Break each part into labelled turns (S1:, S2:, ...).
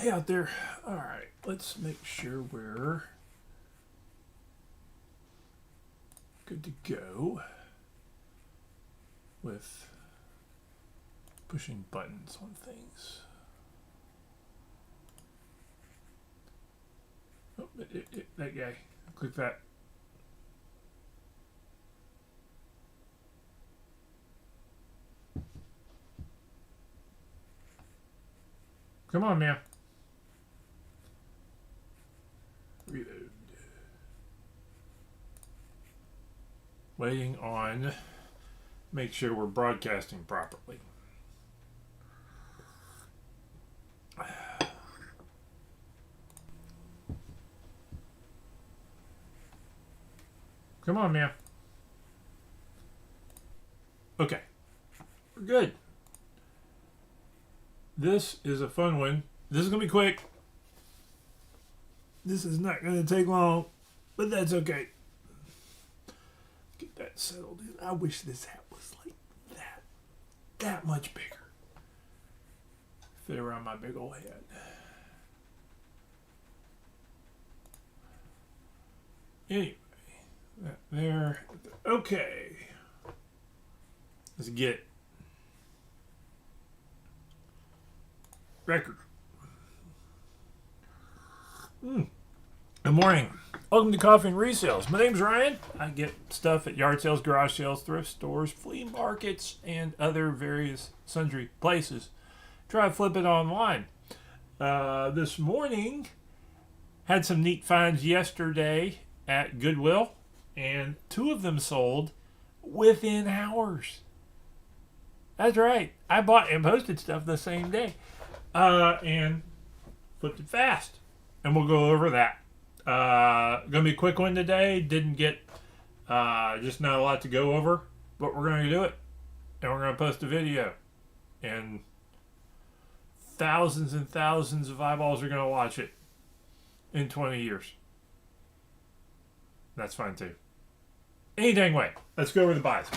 S1: Hey out there. All right, let's make sure we're good to go with pushing buttons on things. Oh, that guy. Click that. Come on, man. Reload. Waiting on. Make sure we're broadcasting properly. Come on, man. Okay. We're good. This is a fun one. This is going to be quick. This is not going to take long, but that's okay. Get that settled in. I wish this hat was like that. That much bigger. Fit around my big old head. Anyway, that there. Okay. Let's get record. Good morning. Welcome to Coffee and Resales. My name's Ryan. I get stuff at yard sales, garage sales, thrift stores, flea markets, and other various sundry places. Try to flip it online. This morning, had some neat finds yesterday at Goodwill, and 2 of them sold within hours. That's right. I bought and posted stuff the same day. And flipped it fast. And we'll go over that. Gonna be a quick one today. Didn't get just not a lot to go over, but we're gonna do it. And we're gonna post a video. And thousands and thousands of eyeballs are gonna watch it in 20 years. That's fine too. Any dang way. Let's go over the buys.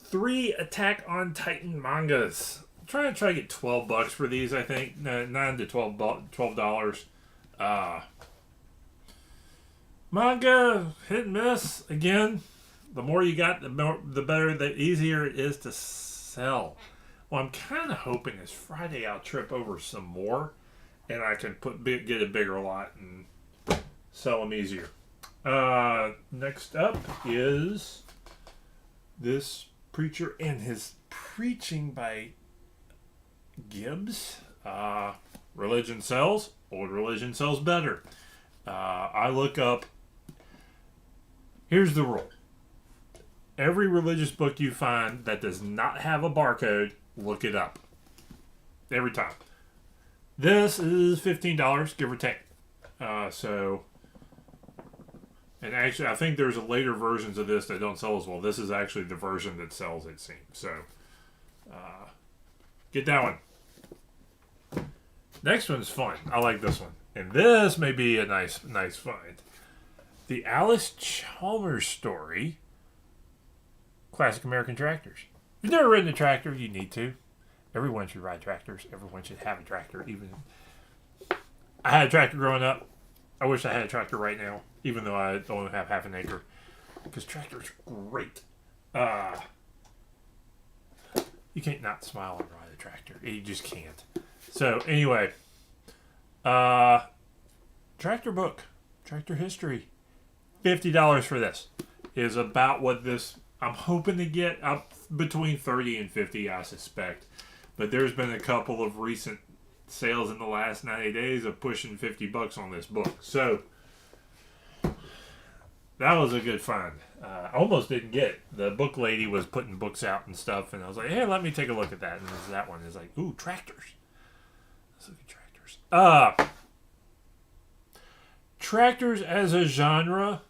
S1: 3 Attack on Titan mangas. I'm trying to get $12 for these, I think. $9 to $12. Manga, hit and miss. Again, the more you got, the better, the easier it is to sell. Well, I'm kind of hoping this Friday I'll trip over some more, and I can get a bigger lot and sell them easier. Next up is this Preacher and His Preaching by Gibbs. Religion sells. Old religion sells better. I look up. Here's the rule. Every religious book you find that does not have a barcode, look it up. Every time. This is $15, give or take. And actually, I think there's later versions of this that don't sell as well. This is actually the version that sells, it seems. So, get that one. Next one's fun. I like this one. And this may be a nice find. The Alice Chalmers story. Classic American Tractors. If you've never ridden a tractor, you need to. Everyone should ride tractors. Everyone should have a tractor. Even I had a tractor growing up. I wish I had a tractor right now, even though I only have half an acre. Because tractors are great. You can't not smile and ride a tractor. You just can't. So, anyway. Tractor book. Tractor history. $50 for this. Is about what this... I'm hoping to get up between 30 and 50, I suspect. But there's been a couple of recent sales in the last 90 days of pushing $50 on this book. So, that was a good find. I almost didn't get it. The book lady was putting books out and stuff, and I was like, hey, let me take a look at that. And that one is like, ooh, tractors. Let's look at tractors. Tractors as a genre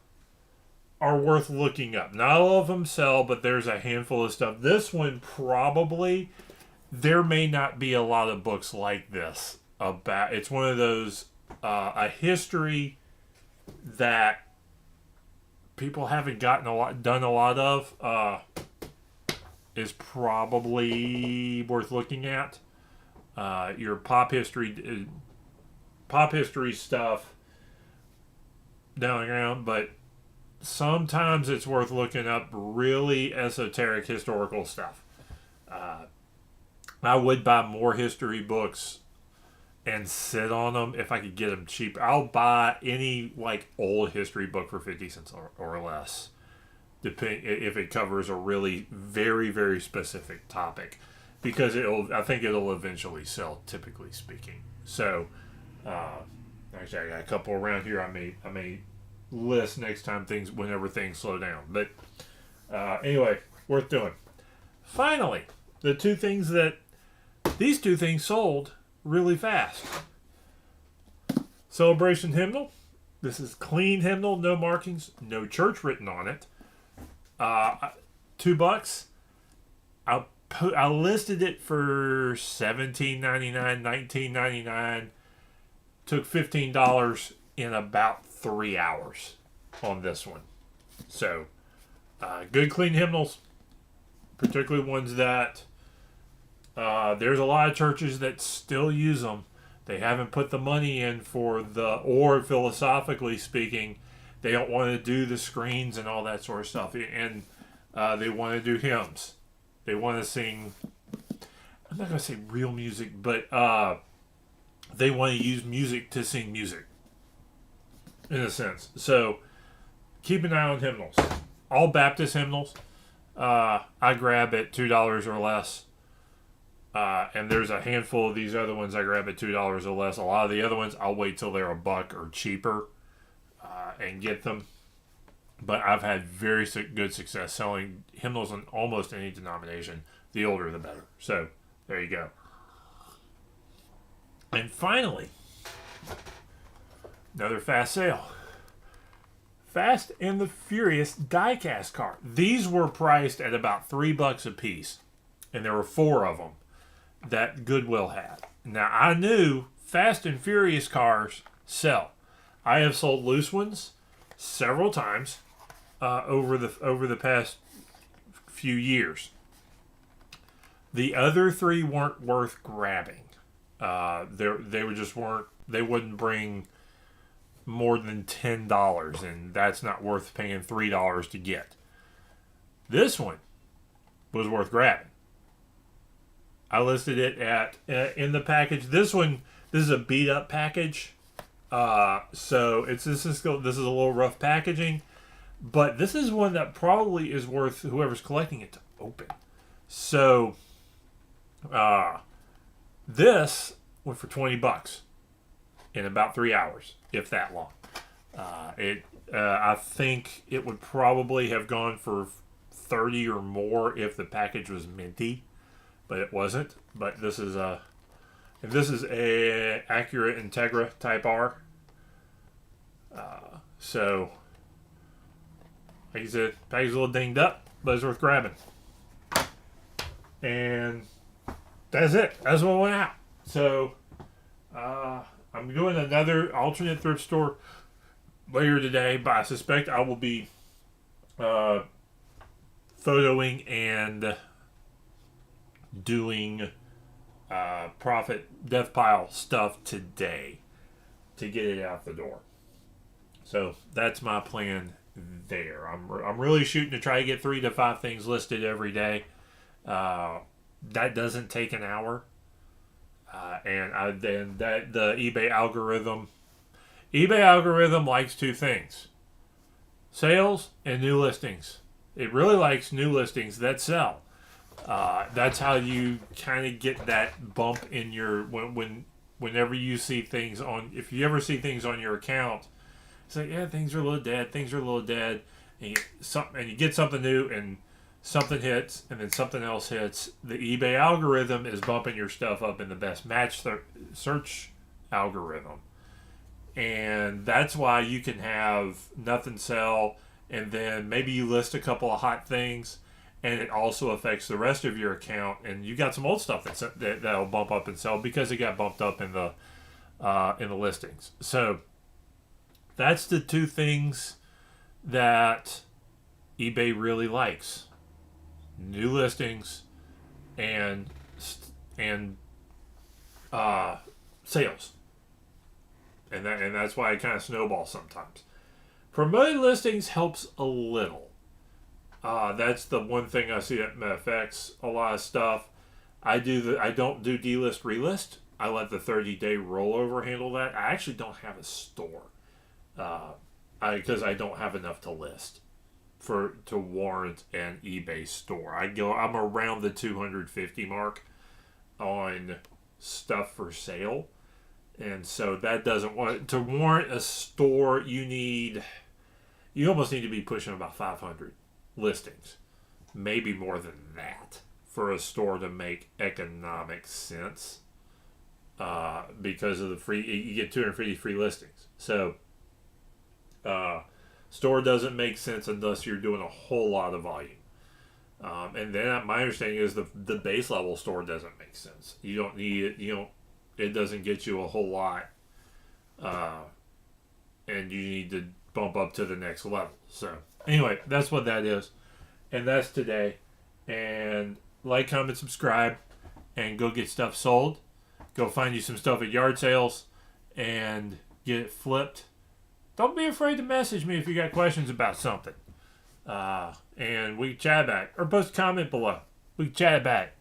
S1: are worth looking up. Not all of them sell, but there's a handful of stuff. This one probably... There may not be a lot of books like this about. It's one of those a history that people haven't done a lot of. is probably worth looking at. Your pop history stuff down the ground, but sometimes it's worth looking up really esoteric historical stuff. Uh, I would buy more history books and sit on them if I could get them cheap. I'll buy any like old history book for 50 cents or less, depend if it covers a really very very specific topic, because I think it'll eventually sell, typically speaking. So, uh, actually, I got a couple around here. I may list next time, whenever things slow down. But anyway, worth doing. Finally, these two things sold really fast. Celebration hymnal. This is clean hymnal, no markings, no church written on it. $2. I listed it for $17.99, $19.99. Took $15 in about 3 hours on this one. So, good clean hymnals, particularly ones that there's a lot of churches that still use them. They haven't put the money in or philosophically speaking, they don't want to do the screens and all that sort of stuff. And they want to do hymns. They want to sing, I'm not going to say real music, but they want to use music to sing music, in a sense. So, keep an eye on hymnals. All Baptist hymnals, I grab at $2 or less. And there's a handful of these other ones I grab at $2 or less. A lot of the other ones, I'll wait till they're $1 or cheaper and get them. But I've had very good success selling hymnals in almost any denomination. The older, the better. So, there you go. And finally, another fast sale. Fast and the Furious die-cast car. These were priced at about $3 a piece. And there were 4 of them that Goodwill had. Now, I knew Fast and Furious cars sell. I have sold loose ones several times over the past few years. The other 3 weren't worth grabbing. They wouldn't bring more than $10, and that's not worth paying $3 to get. This one was worth grabbing. I listed it at in the package. This is a beat up package, so this is a little rough packaging, but this is one that probably is worth whoever's collecting it to open. So, this went for $20 in about 3 hours, if that long. I think it would probably have gone for 30 or more if the package was minty, but it wasn't. But this is a Acura Integra Type R. So, like I said, package is a little dinged up, but it's worth grabbing. And that's it. That's what went out. So, I'm doing another alternate thrift store later today, but I suspect I will be photoing and doing profit death pile stuff today to get it out the door. So that's my plan there. I'm really shooting to try to get 3 to 5 things listed every day. That doesn't take an hour. The eBay algorithm likes 2 things: sales and new listings. It really likes new listings that sell. That's how you kind of get that bump in your whenever you see things if you ever see things on your account, it's like, yeah, things are a little dead, and you get something new, and something hits, and then something else hits. The eBay algorithm is bumping your stuff up in the best match search algorithm. And that's why you can have nothing sell, and then maybe you list a couple of hot things, and it also affects the rest of your account, and you got some old stuff that'll bump up and sell because it got bumped up in the listings. So that's the 2 things that eBay really likes: new listings, and and sales, and that's why it kind of snowballs sometimes. Promoted listings helps a little. That's the one thing I see that affects a lot of stuff. I don't do delist relist. I let the 30-day rollover handle that. I actually don't have a store, because I don't have enough to list to warrant an eBay store. I'm around the 250 mark on stuff for sale, and so that doesn't want to warrant a store. You almost need to be pushing about 500 listings, maybe more than that, for a store to make economic sense. Because of the free, you get 250 free listings. So, store doesn't make sense unless you're doing a whole lot of volume. And then my understanding is the base level store doesn't make sense. You don't need it. It doesn't get you a whole lot. And you need to bump up to the next level. So anyway, that's what that is. And that's today. And like, comment, subscribe, and go get stuff sold. Go find you some stuff at yard sales and get it flipped. Don't be afraid to message me if you got questions about something. And we can chat back. Or post a comment below. We can chat back.